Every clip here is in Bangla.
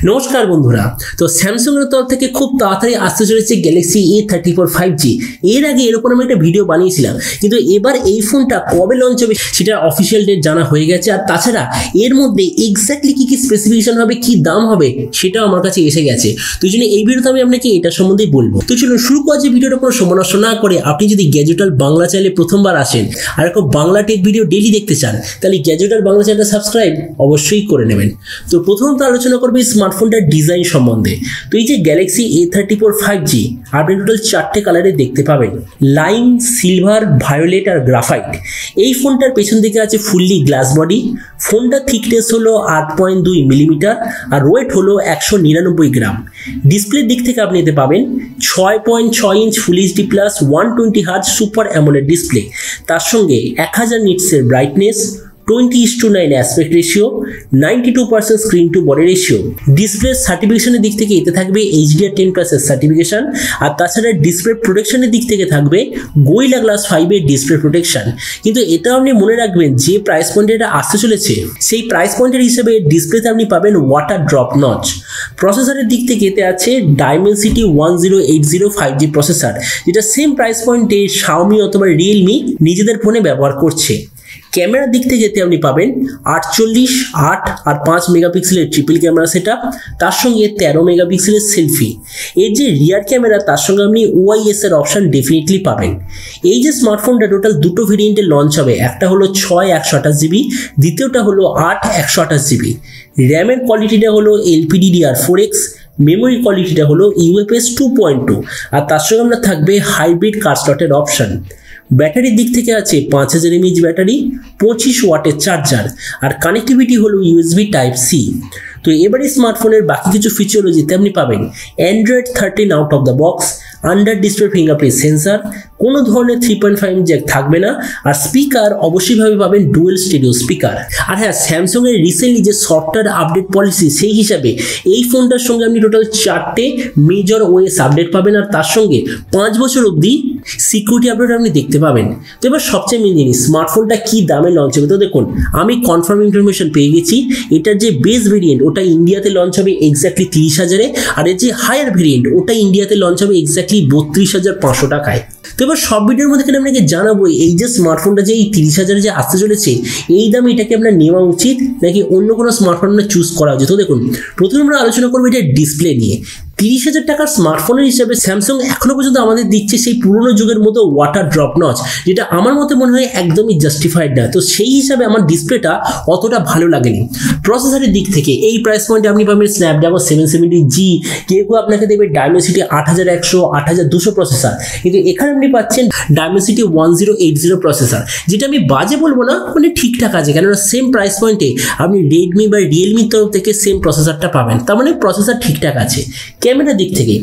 नमस्कार बंधुरा तो सैमसंग तरफ থেকে খুব তাড়াতাড়ি আসতে চলেছে গ্যালাক্সি A34 5G এর আগে এরকম আমি একটা ভিডিও বানিয়েছিলাম কিন্তু এবার এই ফোনটা কবে লঞ্চ হবে সেটা অফিশিয়াল ডেট জানা হয়ে গেছে আর তাছাড়া এর মধ্যে এক্স্যাক্টলি কি কি স্পেসিফিকেশন হবে কি দাম হবে সেটা আমার কাছে এসে গেছে তো জন্য এই ভিডিওতে আমি আপনাকে এটা সম্বন্ধে বলবো তো চলুন শুরু করা যে ভিডিওটা কোনো সময় নষ্ট না করে আপনি যদি গ্যাজেট ওয়ার্ল্ড বাংলা চ্যানেলে প্রথমবার আসেন আর এরকম বাংলা টেক ভিডিও ডেইলি দেখতে চান তাহলে গ্যাজেট ওয়ার্ল্ড বাংলা চ্যানেলটা সাবস্ক্রাইব অবশ্যই করে নেবেন তো প্রথমত আলোচনা করব স্মার্টফোনটার ডিজাইন সম্বন্ধে তো এই যে গ্যালাক্সি A34 5G আপনি টোটাল 4টে কালারে দেখতে পাবেন লাইম সিলভার ভায়োলেট আর গ্রাফাইট এই ফোনটার পেছন দিকে আছে ফুললি গ্লাস বডি ফোনটা থিকনেস হলো 8.2 মিলিমিটার আর ওয়েট হলো 199 গ্রাম ডিসপ্লের দিক থেকে আপনি এতে পাবেন 6.6 inch full HD plus 120 hertz super AMOLED display তার সঙ্গে 1000 নিটসের brightness 20:9 aspect ratio 92% screen to body ratio display সার্টিফিকেশনের দিক থেকে এতে থাকবে HDR10+ সার্টিফিকেশন আর তাছাড়া ডিসপ্লে প্রোটেকশনের দিক থেকে থাকবে গোরিলা গ্লাস 5 এর ডিসপ্লে প্রোটেকশন কিন্তু এটা আপনি মনে রাখবেন যে প্রাইস পয়েন্টে এটা আসতে চলেছে সেই প্রাইস পয়েন্টের হিসেবে ডিসপ্লেতে আপনি পাবেন ওয়াটার ড্রপ নচ প্রসেসরের দিক থেকে এতে আছে Dimensity 1080 5G প্রসেসর যেটা সেম প্রাইস পয়েন্টে Xiaomi অথবা Realme নিজেদের ফোনে ব্যবহার করছে ক্যামেরার দিক থেকে যেতে আপনি পাবেন 48, 8 আর 5 মেগাপিক্সেলের ট্রিপল ক্যামেরা সেটআপ তার সঙ্গে 13 মেগাপিক্সেলের সেলফি এর যে রিয়ার ক্যামেরা তার সঙ্গে আপনি OIS এর অপশন ডেফিনেটলি পাবেন এই যে স্মার্টফোনটা টোটাল দুটো ভেরিয়েন্টে লঞ্চ হবে একটা হলো 6 128GB দ্বিতীয়টা হলো 8 128GB র্যামের কোয়ালিটিটা হলো LPDDR4X মেমোরি কোয়ালিটিটা হলো UFS 2.2 আর তার সঙ্গে আমরা থাকবে হাইব্রিড কার স্লটের অপশন ব্যাটারির দিক থেকে আছে 5000 mAh ব্যাটারি 25 ওয়াটের চার্জার আর কানেক্টিভিটি হলো USB টাইপ C তো এবারে স্মার্টফোনের বাকি কিছু ফিচারোলজিতে আপনি পাবেন Android 13 out of the box under display fingerprint sensor কোনো ধরনের 3.5 জ্যাক থাকবে না আর স্পিকার অবশ্যই ভাবে পাবেন ডুয়েল স্টেরিও স্পিকার আর হ্যাঁ স্যামসাং এর রিসেন্টলি যে সফটওয়্যার আপডেট পলিসি সেই হিসাবে এই ফোনটার সঙ্গে আপনি টোটাল 4টে মেজর OS আপডেট পাবেন আর তার সঙ্গে 5 বছর অবধি সিকিউরিটি আপডেট আপনি দেখতে পাবেন তো এবার সবচেয়ে মেন জিনিস স্মার্টফোনটা কি দামে লঞ্চ হবে তো দেখুন আমি কনফার্ম ইনফরমেশন পেয়ে গেছি এটার যে বেস ভেরিয়েন্ট ওটা ইন্ডিয়াতে লঞ্চ হবে এক্স্যাক্টলি 30,000 এ আর এর যে হায়ার ভেরিয়েন্ট ওটা ইন্ডিয়াতে লঞ্চ হবে এক্স্যাক্টলি 32,500 টাকায় তো এবার সব ভিডিওর মধ্যে আপনাকে জানাবো এই যে স্মার্টফোনটা যে এই 30,000 যে আসতে চলেছে এই দামে এটাকে আপনার নেওয়া উচিত নাকি অন্য কোনো স্মার্টফোন চুজ করা উচিত তো দেখুন প্রথমে আমরা আলোচনা করবো এটা ডিসপ্লে নিয়ে 30,000 টাকার স্মার্টফোনের হিসেবে স্যামসাং এখনো পর্যন্ত আমাদের দিচ্ছে সেই পুরনো যুগের মতো ওয়াটার ড্রপ নচ যেটা আমার মতে মনে হয় একদমই জাস্টিফাইড না তো সেই হিসাবে আমার ডিসপ্লেটা অতটা ভালো লাগেনি প্রসেসরের দিক থেকে এই প্রাইস পয়েন্টে আপনি পাবেন স্ন্যাপড্রাগন 770G কেউ আপনাকে দেবে Dimensity 8100 8200 প্রসেসর কিন্তু এখানে আপনি পাচ্ছেন Dimensity 1080 প্রসেসর যেটা আমি বাজে বলবো না মানে ঠিকঠাক আছে কেননা সেম প্রাইস পয়েন্টে আপনি Redmi বা Realme তরফ থেকে সেম প্রসেসরটা পাবেন তার মানে প্রসেসর ঠিকঠাক আছে ক্যামেরার দিক থেকে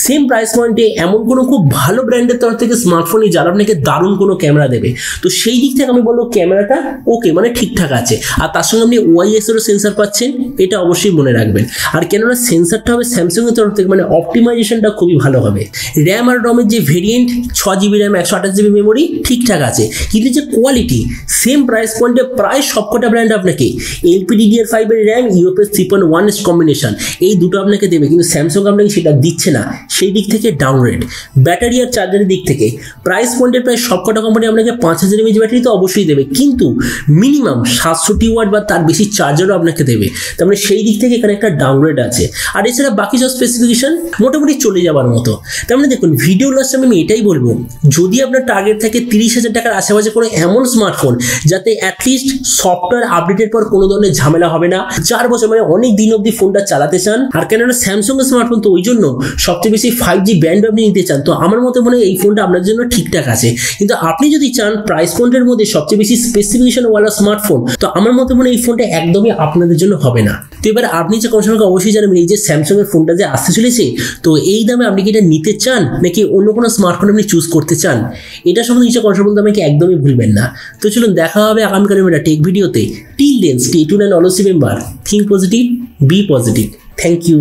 সেম প্রাইস পয়েন্টে এমন কোনো খুব ভালো ব্র্যান্ডের তরফ থেকে স্মার্টফোনই যারা আপনাকে দারুণ কোনো ক্যামেরা দেবে তো সেই দিক থেকে আমি বলবো ক্যামেরাটা ওকে মানে ঠিকঠাক আছে আর তার সঙ্গে আপনি OIS এরও সেন্সর পাচ্ছেন এটা অবশ্যই মনে রাখবেন আর কেননা সেন্সরটা হবে স্যামসাং এর তরফ থেকে মানে অপটিমাইজেশনটা খুবই ভালো হবে র্যাম আর রমের যে variant 6GB RAM 128GB memory ঠিকঠাক আছে কিন্তু যে কোয়ালিটি সেম প্রাইস পয়েন্টে প্রায় সবকটা ব্র্যান্ড আপনাকে LPDDR5 এর র্যাম UFS 3.1 কম্বিনেশন এই দুটো আপনাকে দেবে কিন্তু স্যামসাং আপনাকে সেটা দিচ্ছে না সেই দিক থেকে ডাউনগ্রেড ব্যাটারি আর চার্জারের দিক থেকে প্রাইস পয়েন্টের প্রায় সবকটা কোম্পানি আপনাকে 5000 mAh ব্যাটারি তো অবশ্যই দেবে কিন্তু মিনিমাম 700 ওয়াট বা তার বেশি চার্জারও আপনাকে দেবে তার মানে সেই দিক থেকে এখানে একটা ডাউনগ্রেড আছে আর এছাড়া বাকি সব স্পেসিফিকেশন মোটামুটি চলে যাওয়ার মতো তার মানে দেখুন ভিডিও লাস্টে আমি এটাই বলবো যদি আপনার টার্গেট থাকে 30,000 টাকার আশেপাশে করে এমন স্মার্টফোন যাতে অ্যাটলিস্ট সফটওয়্যার আপডেটের পর কোনো ধরনের ঝামেলা হবে না 4 বছর মানে অনেক দিন অবধি ফোনটা চালাতে চান আর কেননা স্যামসাং এর স্মার্টফোন তো ওই জন্য সবচেয়ে বেশি 5G ব্যান্ড আপনি নিতে চান তো আমার মতে মনে হয় এই ফোনটা আপনার জন্য ঠিকঠাক আছে কিন্তু আপনি যদি চান প্রাইস পয়েন্টের মধ্যে সবচেয়ে বেশি স্পেসিফিকেশন ওয়ালা স্মার্টফোন তো আমার মতে মনে হয় এই ফোনটা একদমই আপনাদের জন্য হবে না তো এবার আপনি যে কনসার্ন অবশ্যই জানবেন এই যে স্যামসাং এর ফোনটা যে আসতে চলেছে তো এই দামে আপনি কি এটা নিতে চান নাকি অন্য কোনো স্মার্টফোন আপনি চুজ করতে চান এটা সম্বন্ধে নিচে কনসার্ন বলতে আমাকে একদমই ভুলবেন না তো চলুন দেখা হবে আগামীকালের একটা টেক ভিডিওতে till then stay tuned and always remember think positive be positive thank you